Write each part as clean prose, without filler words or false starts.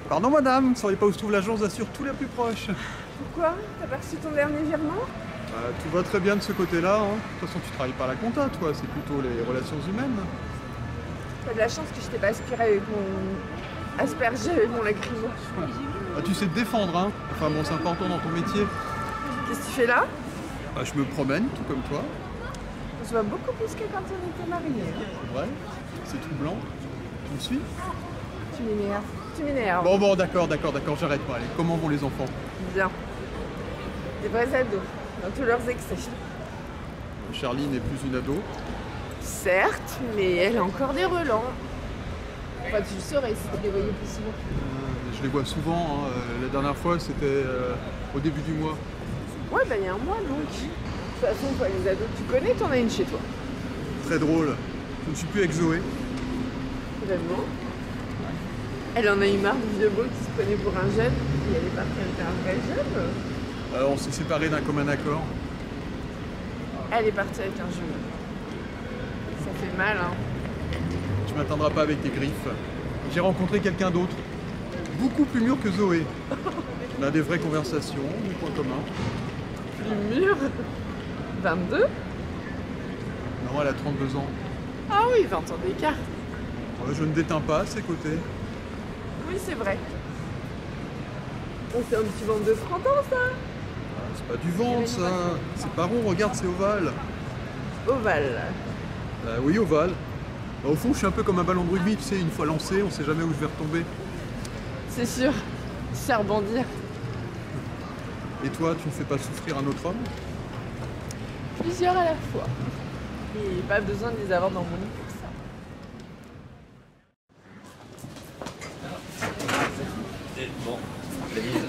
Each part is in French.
Pardon madame, vous ne sauriez pas où se trouve l'agence d'Assure tous les plus proches? Pourquoi? T'as pas reçu ton dernier virement? Tout va très bien de ce côté-là. Hein. De toute façon, tu travailles pas à la compta, toi, c'est plutôt les relations humaines. T'as de la chance que je t'ai pas aspergé avec mon lacrymo. Ah, tu sais te défendre, hein. Enfin bon, c'est important dans ton métier. Qu'est-ce que tu fais là? Je me promène, tout comme toi. On se voit beaucoup plus que quand on était mariés. C'est vrai, c'est tout blanc. Tu me suis? Tu m'énerves. Tu m'énerves. Bon, d'accord, j'arrête pas. Allez, comment vont les enfants? Bien. Des vrais ados, dans tous leurs excès. Charlie n'est plus une ado. Certes, mais elle a encore des relents. Enfin, tu le saurais si tu les voyais plus souvent. Je les vois souvent. Hein. La dernière fois, c'était au début du mois. Ouais, bah il y a un mois donc. De toute façon, toi, les ados, tu connais, t'en as une chez toi. Très drôle. Je ne suis plus avec Zoé. Vraiment. Elle en a eu marre du vieux beau qui se prenait pour un jeune. Et elle est partie avec un vrai jeune. On s'est séparés d'un commun accord. Elle est partie avec un jeune. Ça fait mal, hein. Tu m'atteindras pas avec tes griffes. J'ai rencontré quelqu'un d'autre. Beaucoup plus mûr que Zoé. On a des vraies conversations, des points communs. Plus mûr 22? Non, elle a 32 ans. Ah oui, 20 ans d'écart. Je ne déteins pas à ses côtés. Oui, c'est vrai. Oh, c'est un petit ventre de printemps, ça. C'est pas du ventre, ça. C'est pas rond, regarde, c'est ovale. Ovale. Oui, ovale. Au fond, je suis un peu comme un ballon de rugby, tu sais, une fois lancé, on sait jamais où je vais retomber. C'est sûr. Tu sais rebondir. Et toi, tu ne fais pas souffrir un autre homme? Plusieurs à la fois. Et pas besoin de les avoir dans mon lit pour ça. Bon, Denise.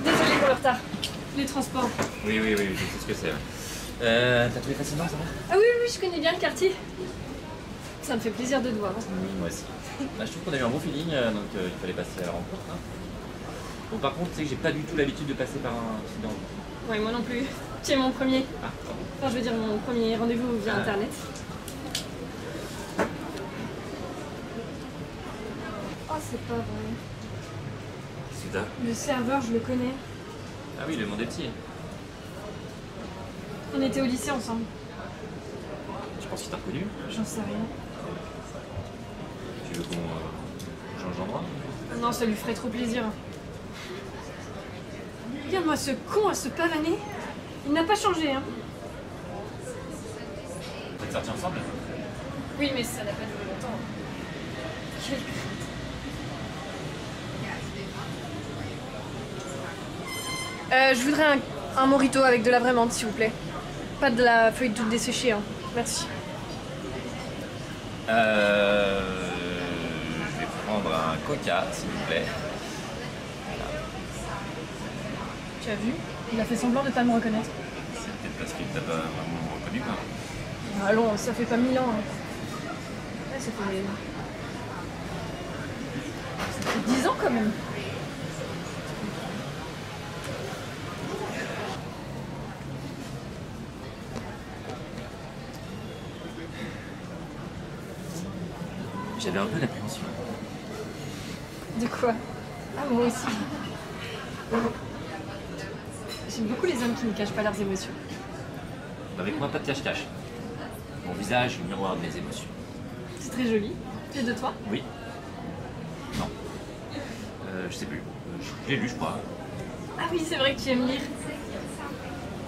Désolée pour le retard. Les transports. Oui, je sais ce que c'est. T'as trouvé facilement, ça va? Ah oui, je connais bien le quartier. Ça me fait plaisir de te voir. Oui, moi aussi. Je trouve qu'on a eu un bon feeling, donc il fallait passer à la rencontre. Hein. Bon, par contre, tu sais que j'ai pas du tout l'habitude de passer par un site d'envoi. Ouais, moi non plus. Tu es mon premier. Ah, pardon. Enfin, je veux dire mon premier rendez-vous via Internet. Oh, c'est pas vrai. Qu'est-ce que t'as? Le serveur, je le connais. Ah oui, le monde est petit. On était au lycée ensemble. Je pense qu'il t'a reconnu. J'en sais rien. Tu veux qu'on change d'endroit? Ah non, ça lui ferait trop plaisir. Regarde-moi ce con à se pavaner. Il n'a pas changé, hein. Vous êtes sortis ensemble? Oui, mais ça n'a pas duré longtemps. Quel je voudrais un mojito avec de la vraie menthe, s'il vous plaît. Pas de la feuille toute desséchée, hein. Merci. Je vais prendre un coca, s'il vous plaît. Tu as vu? Il a fait semblant de pas me reconnaître. C'est peut-être parce qu'il t'a pas vraiment reconnu, quoi. Allons, ça fait pas 1000 ans. Hein. Ouais, ça fait 10 ans quand même. J'avais un peu d'appréhension. De quoi? Ah, moi aussi. J'aime beaucoup les hommes qui ne cachent pas leurs émotions. Avec moi, pas de cache-cache. Mon visage est le miroir de mes émotions. C'est très joli. C'est de toi? Oui. Non. Je sais plus. Je l'ai lu, je crois. Ah oui, c'est vrai que tu aimes lire.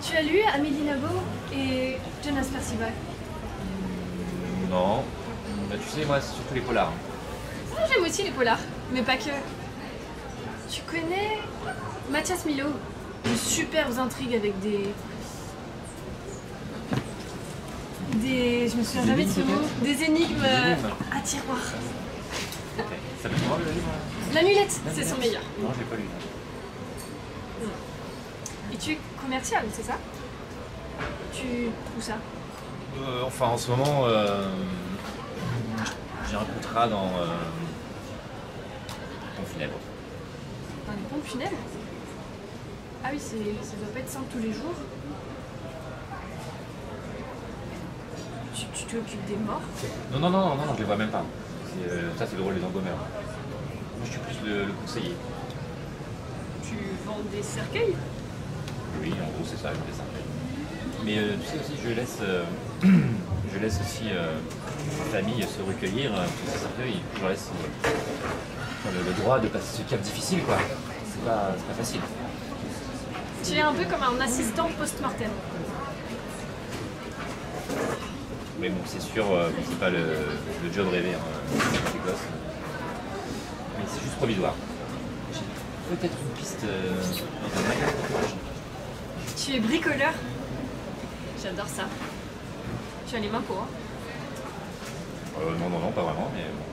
Tu as lu Amélie Nabeau et Jonas Percival? Non. Bah, tu sais, moi, c'est surtout les polars. Ah, j'aime aussi les polars, mais pas que. Tu connais Mathias Milo? De superbes intrigues avec des... Je me souviens jamais de ce mot. Des énigmes à tiroir. Ça s'appelle comment le livre? L'Amulette, c'est son meilleur. Non, je l'ai pas lu. Et tu es commercial, c'est ça? Où ça? Enfin, en ce moment, j'ai un contrat dans Pompe Funèbre. Dans les pompes funèbres? Ah oui, ça doit pas être simple tous les jours. Tu t'occupes des morts? Non, je les vois même pas. Ça, c'est le rôle des embaumeurs. Moi, je suis plus le conseiller. Tu vends des cercueils? Oui, en gros, c'est ça, je fais ça. Mais tu sais aussi, je laisse aussi ma famille se recueillir pour ces cercueils. Je leur laisse le droit de passer ce cap difficile, quoi. C'est pas facile. Tu es un peu comme un assistant post-mortem. Mais bon, c'est sûr, c'est pas le job rêvé, hein, des gosses. Mais c'est juste provisoire. J'ai peut-être une piste dans un magasin. Tu es bricoleur? J'adore ça. Tu as les mains pour, hein? Non, pas vraiment, mais bon.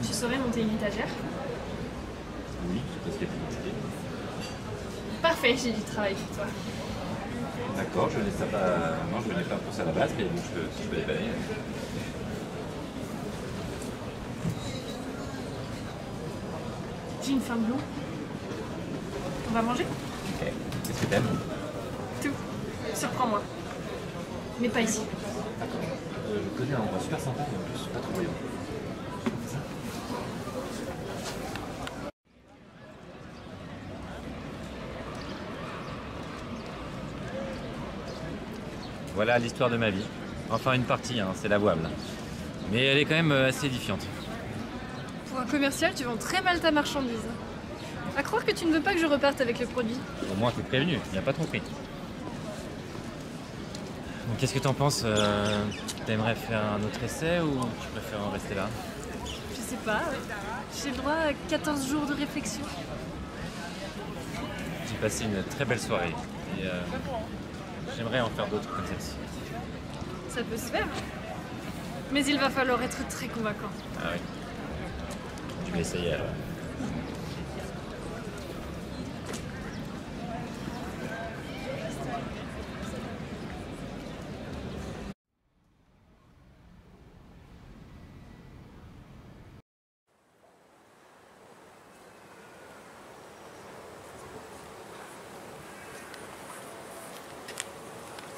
Tu saurais monter une étagère? Oui, c'est ce qui est plus compliqué. Parfait, j'ai du travail pour toi. D'accord, je n'ai pas. Non, je n'ai pas pensé à la base, mais bon, si je peux dépanner. J'ai une faim de loup. On va manger? Ok. Qu'est-ce que t'aimes? Tout. Surprends-moi. Mais pas ici. D'accord. Je connais un endroit super sympa, mais en plus pas trop voyant. Voilà l'histoire de ma vie. Enfin une partie, hein, c'est l'avouable. Mais elle est quand même assez édifiante. Pour un commercial, tu vends très mal ta marchandise. À croire que tu ne veux pas que je reparte avec le produit. Au moins t'es prévenu, il n'y a pas trop pris. Donc qu'est-ce que t'en penses? T'aimerais faire un autre essai ou tu préfères en rester là? Je sais pas. J'ai le droit à 14 jours de réflexion. J'ai passé une très belle soirée et j'aimerais en faire d'autres comme celle-ci. Ça peut se faire. Mais il va falloir être très convaincant. Ah oui. Je vais essayer alors.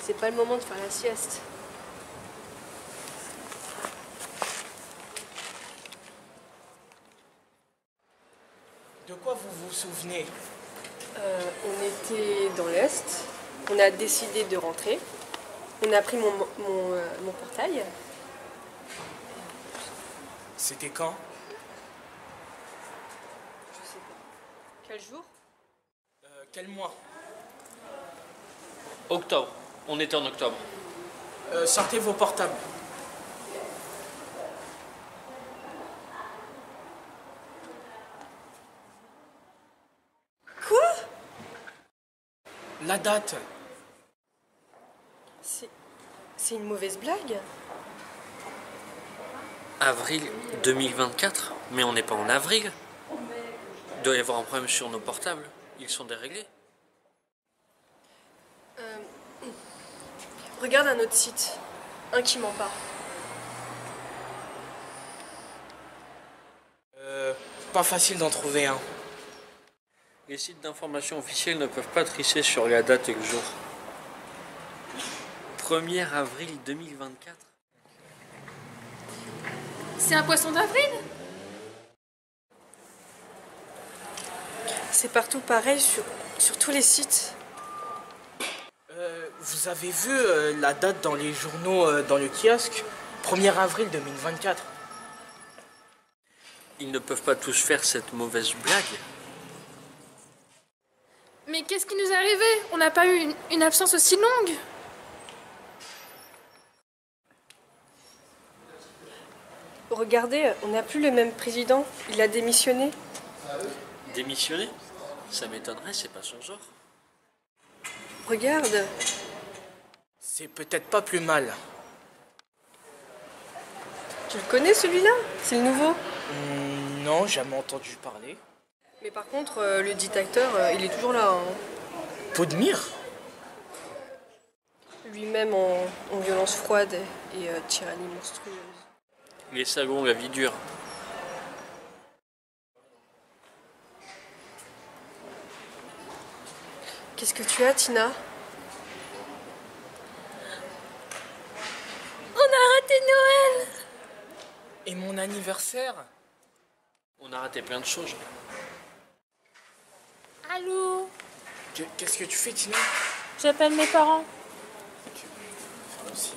C'est pas le moment de faire la sieste. De quoi vous vous souvenez? On était dans l'Est, on a décidé de rentrer, on a pris mon portail. C'était quand? Je sais pas. Quel jour? Quel mois? Octobre. On était en octobre. Sortez vos portables. Quoi? La date. C'est une mauvaise blague? Avril 2024? Mais on n'est pas en avril. Il doit y avoir un problème sur nos portables. Ils sont déréglés. Regarde un autre site. Un qui ment pas. Pas facile d'en trouver un. Les sites d'information officiels ne peuvent pas tricher sur la date et le jour. 1er avril 2024. C'est un poisson d'avril? C'est partout pareil sur tous les sites. Vous avez vu la date dans les journaux, dans le kiosque? 1er avril 2024. Ils ne peuvent pas tous faire cette mauvaise blague. Mais qu'est-ce qui nous est arrivé? On n'a pas eu une absence aussi longue? Regardez, on n'a plus le même président. Il a démissionné. Démissionner? Ça m'étonnerait, c'est pas son genre. Regarde. C'est peut-être pas plus mal. Tu le connais celui-là? C'est le nouveau. Non, jamais entendu parler. Mais par contre, le dictateur, il est toujours là. Hein. Podmir? Lui-même en violence froide et tyrannie monstrueuse. Les salons, la vie dure. Qu'est-ce que tu as, Tina? On a raté Noël! Et mon anniversaire? On a raté plein de choses. Allô? Qu'est-ce que tu fais, Tina? J'appelle mes parents. Aussi.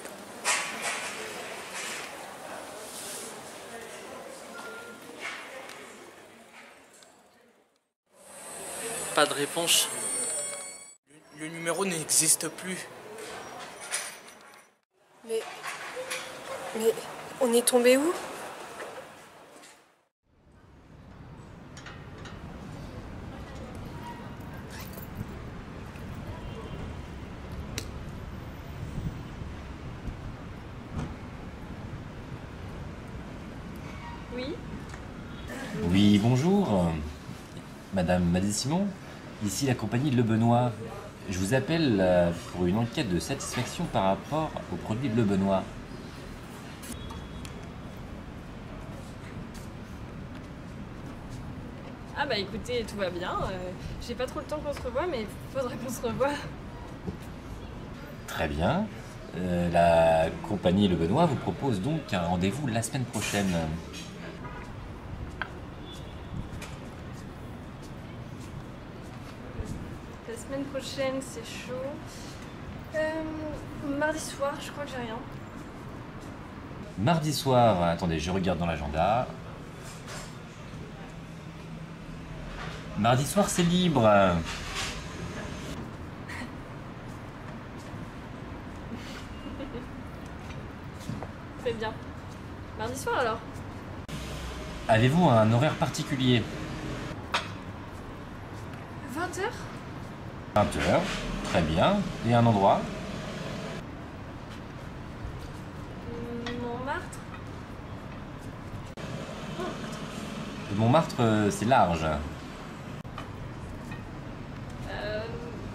Pas de réponse. Le numéro n'existe plus. Mais on est tombé où? Oui? Oui, bonjour. Madame Madé-Simon, ici la compagnie Le Benoît. Je vous appelle pour une enquête de satisfaction par rapport aux produits de Le Benoît. Ah bah écoutez, tout va bien. J'ai pas trop le temps qu'on se revoie, mais faudra qu'on se revoie. Très bien. La compagnie Le Benoît vous propose donc un rendez-vous la semaine prochaine. La semaine prochaine, c'est chaud. Mardi soir, je crois que j'ai rien. Mardi soir, attendez, je regarde dans l'agenda. Mardi soir, c'est libre. Très bien. Mardi soir alors? Avez-vous un horaire particulier? 20h? 20h, très bien. Et un endroit? Montmartre? Montmartre, c'est large.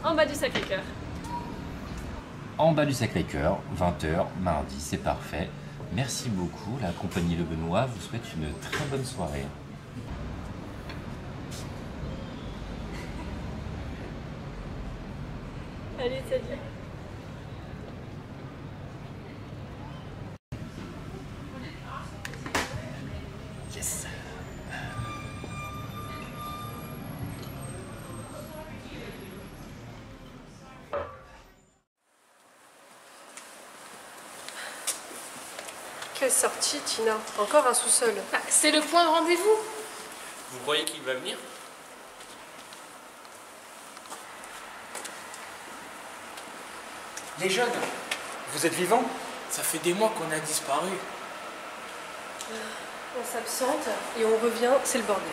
En bas du Sacré-Cœur. En bas du Sacré-Cœur, 20h, mardi, c'est parfait. Merci beaucoup. La compagnie Le Benoît vous souhaite une très bonne soirée. Allez, salut. Yes. Quelle sortie, Tina? Encore un sous-sol. Ah, c'est le point de rendez-vous. Vous croyez qu'il va venir? Les jeunes, vous êtes vivants? Ça fait des mois qu'on a disparu. On s'absente et on revient, c'est le bordel.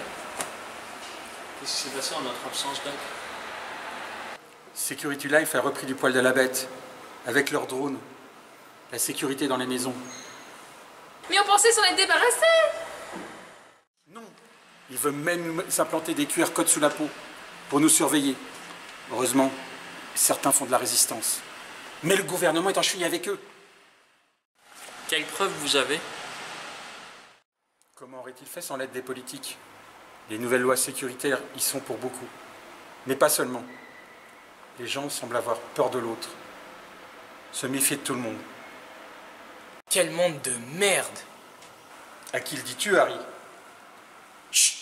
Qu'est-ce qui s'est passé en notre absence, Doc? Security Life a repris du poil de la bête, avec leurs drones. La sécurité dans les maisons. Mais on pensait s'en être débarrassé. Non, ils veulent même s'implanter des QR codes sous la peau, pour nous surveiller. Heureusement, certains font de la résistance. Mais le gouvernement est en cheville avec eux. Quelles preuves vous avez? Comment aurait-il fait sans l'aide des politiques? Les nouvelles lois sécuritaires y sont pour beaucoup. Mais pas seulement. Les gens semblent avoir peur de l'autre. Se méfier de tout le monde. Quel monde de merde! À qui le dis-tu, Harry? Chut!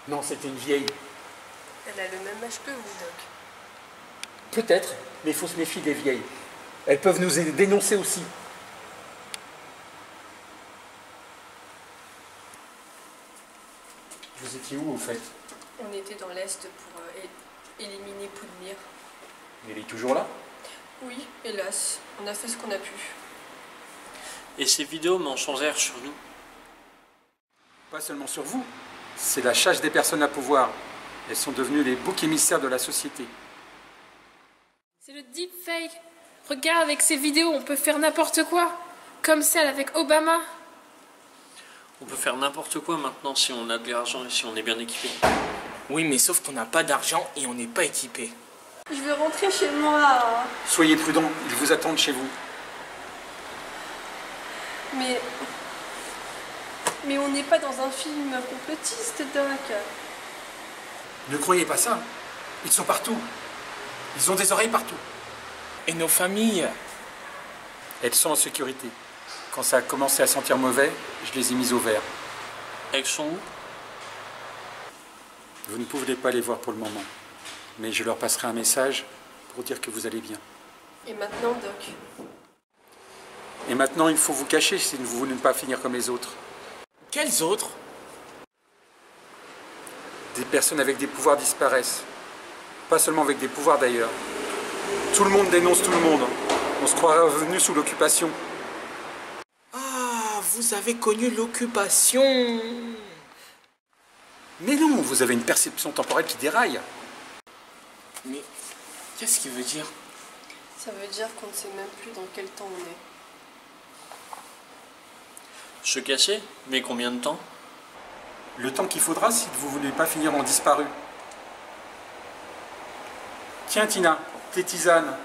Non, c'était une vieille. Elle a le même âge que vous, Doc. Peut-être, mais il faut se méfier des vieilles. Elles peuvent nous dénoncer aussi. Vous étiez où, au fait? On était dans l'Est pour éliminer Poudmire. Elle est toujours là? Oui, hélas, on a fait ce qu'on a pu. Et ces vidéos mensongères sur nous? Pas seulement sur vous. C'est la charge des personnes à pouvoir. Elles sont devenues les boucs émissaires de la société. C'est le deepfake. Regarde, avec ces vidéos, on peut faire n'importe quoi. Comme celle avec Obama. On peut faire n'importe quoi maintenant si on a de l'argent et si on est bien équipé. Oui, mais sauf qu'on n'a pas d'argent et on n'est pas équipé. Je veux rentrer chez moi. Soyez prudents, ils vous attendent chez vous. Mais Mais on n'est pas dans un film complotiste, Doc. Ne croyez pas ça. Ils sont partout. Ils ont des oreilles partout. Et nos familles? Elles sont en sécurité. Quand ça a commencé à sentir mauvais, je les ai mises au vert. Elles sont où? Vous ne pouvez pas les voir pour le moment. Mais je leur passerai un message pour dire que vous allez bien. Et maintenant, Doc? Et maintenant, il faut vous cacher si vous voulez ne pas finir comme les autres. Quels autres? Des personnes avec des pouvoirs disparaissent. Pas seulement avec des pouvoirs d'ailleurs. Tout le monde dénonce tout le monde. On se croirait revenu sous l'occupation. Ah, vous avez connu l'occupation. Mais non, vous avez une perception temporelle qui déraille. Mais qu'est-ce qu'il veut dire? Ça veut dire qu'on ne sait même plus dans quel temps on est. Se casser? Mais combien de temps? Le temps qu'il faudra si vous ne voulez pas finir en disparu. Tiens Tina, tes tisanes.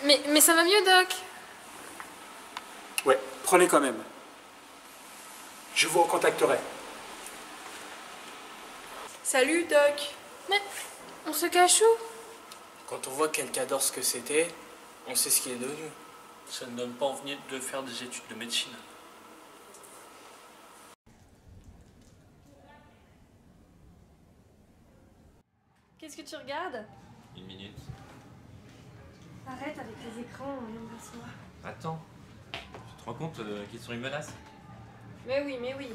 Mais ça va mieux, Doc? Ouais, prenez quand même. Je vous recontacterai. Salut, Doc. Mais on se cache où? Quand on voit quelqu'un adore ce que c'était, on sait ce qu'il est devenu. Ça ne donne pas envie de faire des études de médecine. Qu'est-ce que tu regardes? 1 minute. Arrête avec les écrans, on vient de s'asseoir. Attends. Tu te rends compte qu'ils sont une menace? Mais oui, mais oui.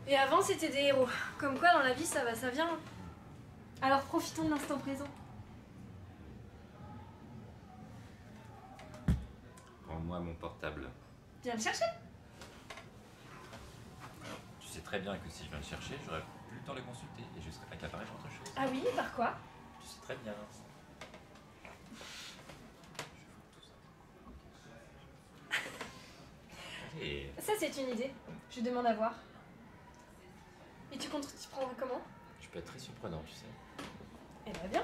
Et avant, c'était des héros. Comme quoi, dans la vie, ça va, ça vient. Alors profitons de l'instant présent. Rends-moi mon portable. Viens le chercher. Tu sais très bien que si je viens le chercher, j'aurai plus le temps de le consulter et je serai accaparé par autre chose. Ah oui, par quoi? Tu sais très bien. Allez. Ça, c'est une idée. Je demande à voir. Et tu comptes t'y prendre comment? Je peux être très surprenant, tu sais. Eh ben bien.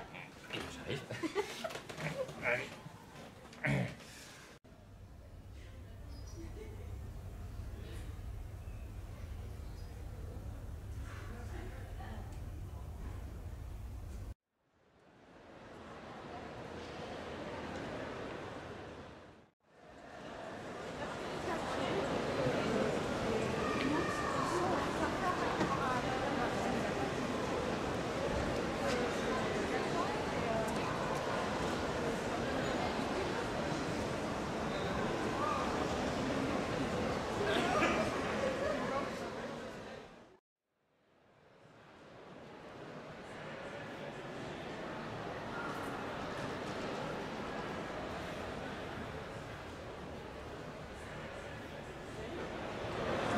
J'arrive.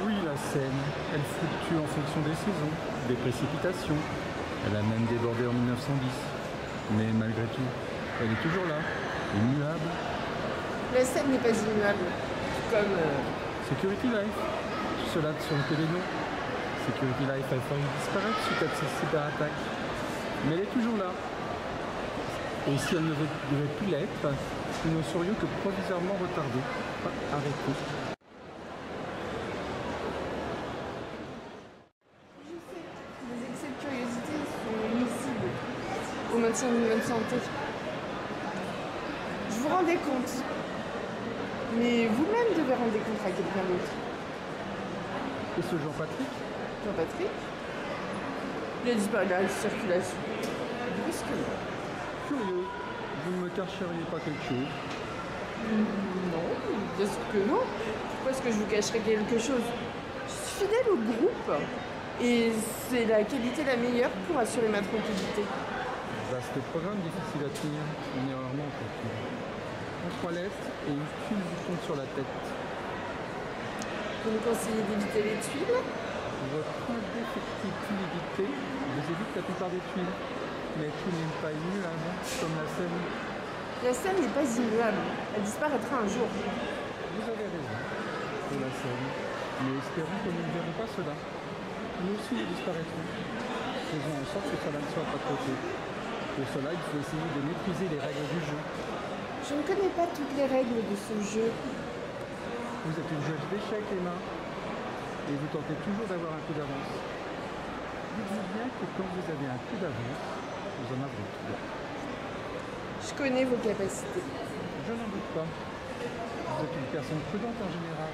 Oui, la Seine, elle fluctue en fonction des saisons, des précipitations. Elle a même débordé en 1910. Mais malgré tout, elle est toujours là, immuable. La Seine n'est pas immuable. Comme... Security Life, cela sur le télénon. Security Life a failli disparaître suite à ces cyberattaques. Mais elle est toujours là. Et si elle ne devait plus l'être, nous ne serions que provisoirement retardés, pas arrêtés. Les excès de curiosité sont nuisibles au maintien d'une bonne santé. Je vous rendais compte. Mais vous-même devez rendre des comptes à quelqu'un d'autre. Et ce Jean-Patrick? Jean-Patrick? Il a disparu de la circulation. Brusquement. Curieux, vous ne me cacheriez pas quelque chose? Non, bien sûr que non. Pourquoi est-ce que je vous cacherais quelque chose? Je suis fidèle au groupe. Et c'est la qualité la meilleure pour assurer ma tranquillité. Vaste programme difficile à tenir, une erreur non continue. En 3 lettres et une tuile du compte sur la tête. Vous me conseillez d'éviter les tuiles? Votre indéfectibilité vous évite la plupart des tuiles. Mais tout n'est pas immuable, comme la Seine. La Seine n'est pas immuable. Elle disparaîtra un jour. Vous avez raison pour la Seine. Mais espérons que nous ne verrons pas cela. Nous aussi nous disparaîtrons. Faisons en sorte que cela ne soit pas trop tôt. Pour cela, il faut essayer de maîtriser les règles du jeu. Je ne connais pas toutes les règles de ce jeu. Vous êtes une jauge d'échecs, les mains, et vous tentez toujours d'avoir un coup d'avance. Dites-vous bien que quand vous avez un coup d'avance, vous en avez trois. Je connais vos capacités. Je n'en doute pas. Vous êtes une personne prudente en général,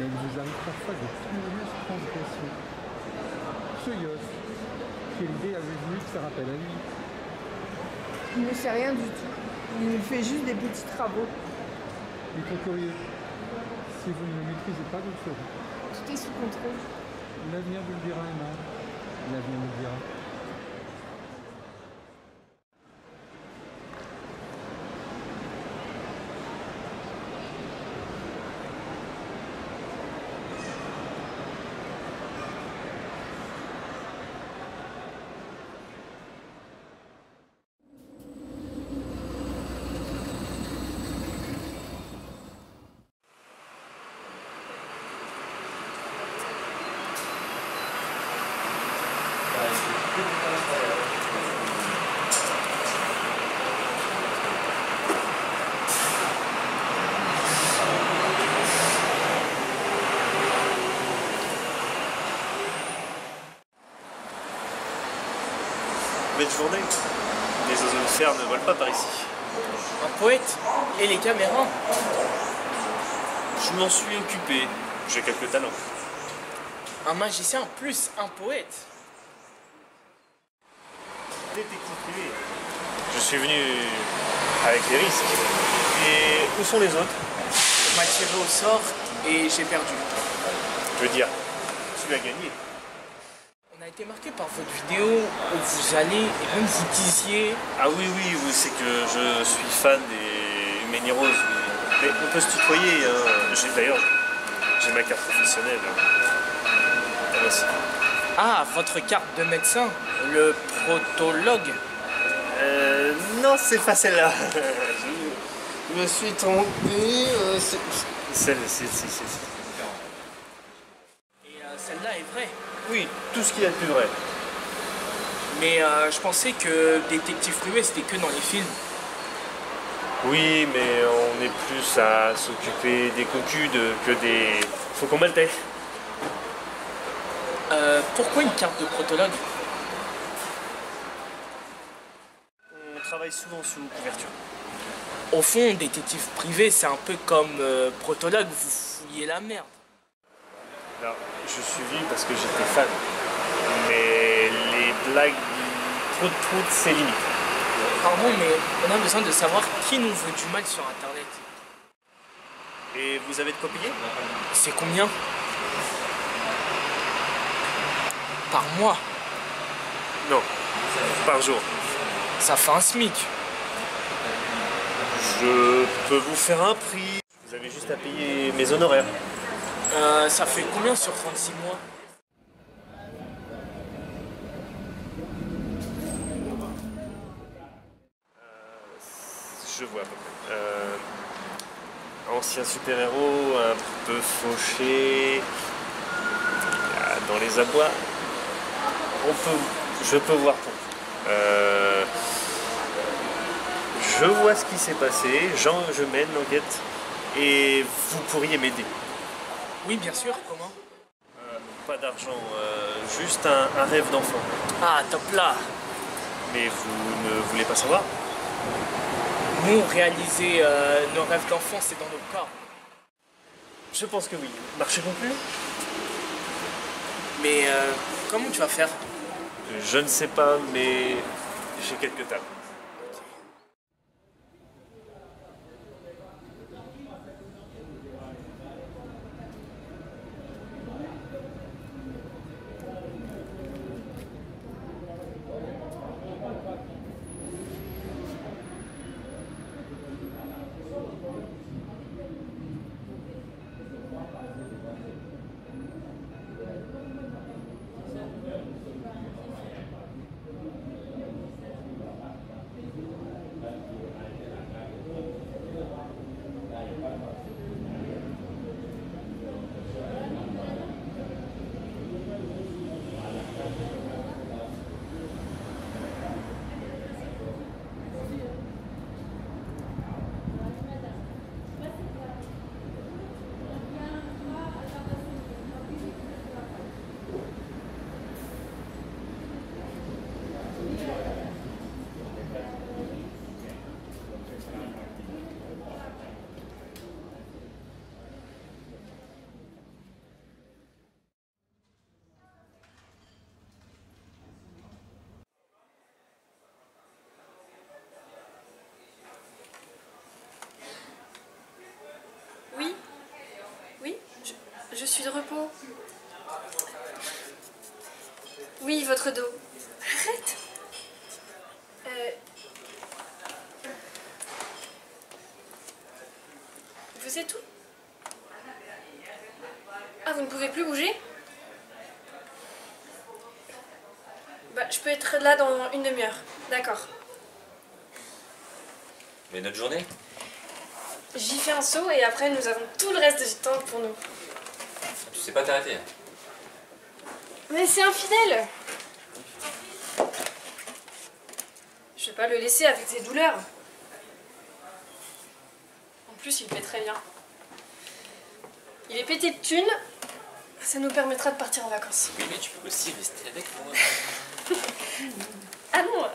mais il vous arrive parfois de curieuses transgressions. Ce Yoss, quelle idée avez-vous eu que ça rappelle à lui? Il ne sait rien du tout. Il fait juste des petits travaux. Il est trop curieux. Si vous ne le maîtrisez pas, vous le ferez. Tout est sous contrôle. L'avenir vous le dira, Emma. L'avenir nous le dira. Belle journée. Les oiseaux de serre ne volent pas par ici. Un poète? Et les caméras? Je m'en suis occupé. J'ai quelques talents. Un magicien plus un poète? Détective privé. Je suis venu avec les risques. Et où sont les autres? On m'a tiré au sort et j'ai perdu. Je veux dire, tu as gagné. On a été marqué par votre vidéo où vous allez et même vous disiez... Ah oui, c'est que je suis fan des Méni Roses. Mais on peut se tutoyer. Hein. D'ailleurs, j'ai ma carte professionnelle. Merci. Ah, votre carte de médecin, le protologue. Non, c'est pas celle-là. Je me suis trompé. Celle-ci. Et celle-là est vraie. Oui, tout ce qu'il y a de plus vrai. Mais je pensais que détective privé, c'était que dans les films. Oui, mais on est plus à s'occuper des cocus que des faucons maltais. Pourquoi une carte de protologue? On travaille souvent sous couverture. Au fond, détective privé, c'est un peu comme protologue, vous fouillez la merde. Alors, je suis venu parce que j'étais fan. Mais les blagues trop c'est limite. Pardon, mais on a besoin de savoir qui nous veut du mal sur Internet. Et vous avez de quoi payer? C'est combien? Par mois? Non, par jour. Ça fait un SMIC. Je peux vous faire un prix. Vous avez juste à payer mes honoraires. Ça fait combien sur 36 mois? Je vois à peu près. Ancien super-héros, un peu fauché, dans les abois. Je peux voir pour vous. Je vois ce qui s'est passé, je mène l'enquête et vous pourriez m'aider. Oui, bien sûr, comment? Pas d'argent, juste un rêve d'enfant. Ah, top là. Mais vous ne voulez pas savoir? Nous, réaliser nos rêves d'enfant, c'est dans nos corps. Je pense que oui. Marché conclu? Mais comment tu vas faire? Je ne sais pas, mais j'ai quelques tables. je suis de repos. Oui, votre dos. Arrête. Vous êtes où? Ah, vous ne pouvez plus bouger? Bah, je peux être là dans une demi-heure. D'accord. Mais notre journée? J'y fais un saut et après nous avons tout le reste du temps pour nous. Tu sais pas t'arrêter. Mais c'est infidèle! Je vais pas le laisser avec ses douleurs. En plus, il paie très bien. Il est pété de thunes. Ça nous permettra de partir en vacances. Oui, mais tu peux aussi rester avec moi. Ah non,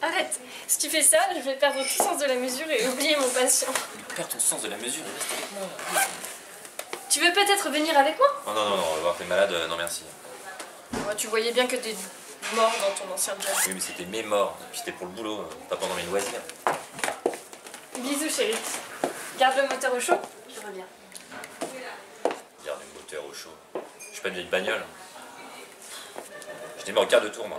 arrête. Si tu fais ça, je vais perdre tout sens de la mesure et oublier mon patient. Perds ton sens de la mesure et reste avec moi. Tu veux peut-être venir avec moi? Oh non, on va voir t'es malade, non merci. Ouais, tu voyais bien que des morts dans ton ancien job. Oui, mais c'était mes morts. Et puis c'était pour le boulot, pas pendant mes loisirs. Bisous chérie. Garde le moteur au chaud, je reviens. Garde le moteur au chaud. Je suis pas une vieille bagnole. Je démarre au quart de tour, moi.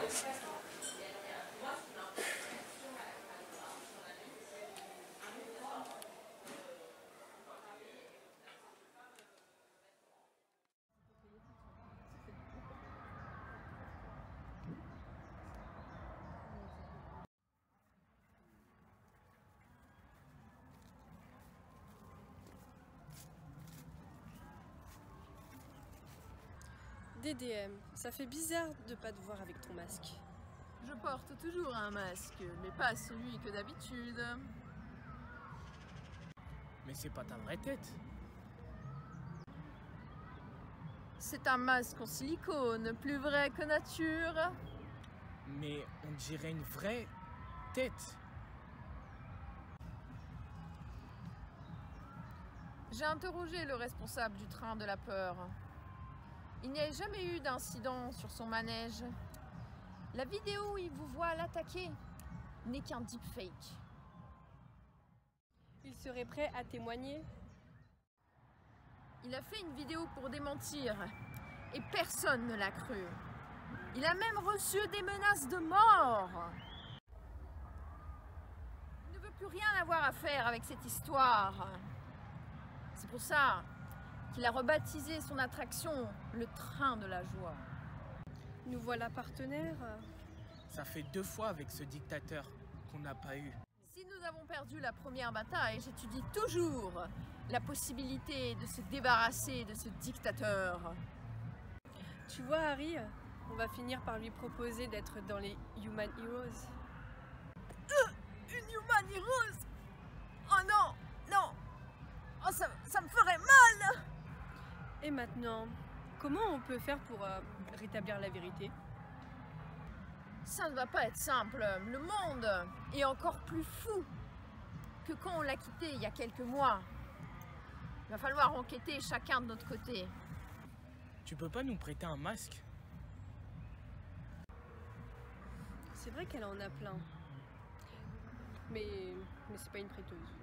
DDM, ça fait bizarre de pas te voir avec ton masque. Je porte toujours un masque, mais pas celui que d'habitude. Mais c'est pas ta vraie tête. C'est un masque en silicone, plus vrai que nature. Mais on dirait une vraie tête. J'ai interrogé le responsable du train de la peur. Il n'y a jamais eu d'incident sur son manège. La vidéo où il vous voit l'attaquer n'est qu'un deepfake. Il serait prêt à témoigner? Il a fait une vidéo pour démentir et personne ne l'a cru. Il a même reçu des menaces de mort. Il ne veut plus rien avoir à faire avec cette histoire. C'est pour ça qu'il a rebaptisé son attraction le train de la joie. Nous voilà partenaires. Ça fait 2 fois avec ce dictateur qu'on n'a pas eu. Si nous avons perdu la première bataille, j'étudie toujours la possibilité de se débarrasser de ce dictateur. Tu vois Harry, on va finir par lui proposer d'être dans les Human Heroes. Une Human Heroes? Oh non, non. Oh, ça me ferait mal. Et maintenant, comment on peut faire pour rétablir la vérité? Ça ne va pas être simple. Le monde est encore plus fou que quand on l'a quitté il y a quelques mois. Il va falloir enquêter chacun de notre côté. Tu peux pas nous prêter un masque? C'est vrai qu'elle en a plein. Mais c'est pas une prêteuse.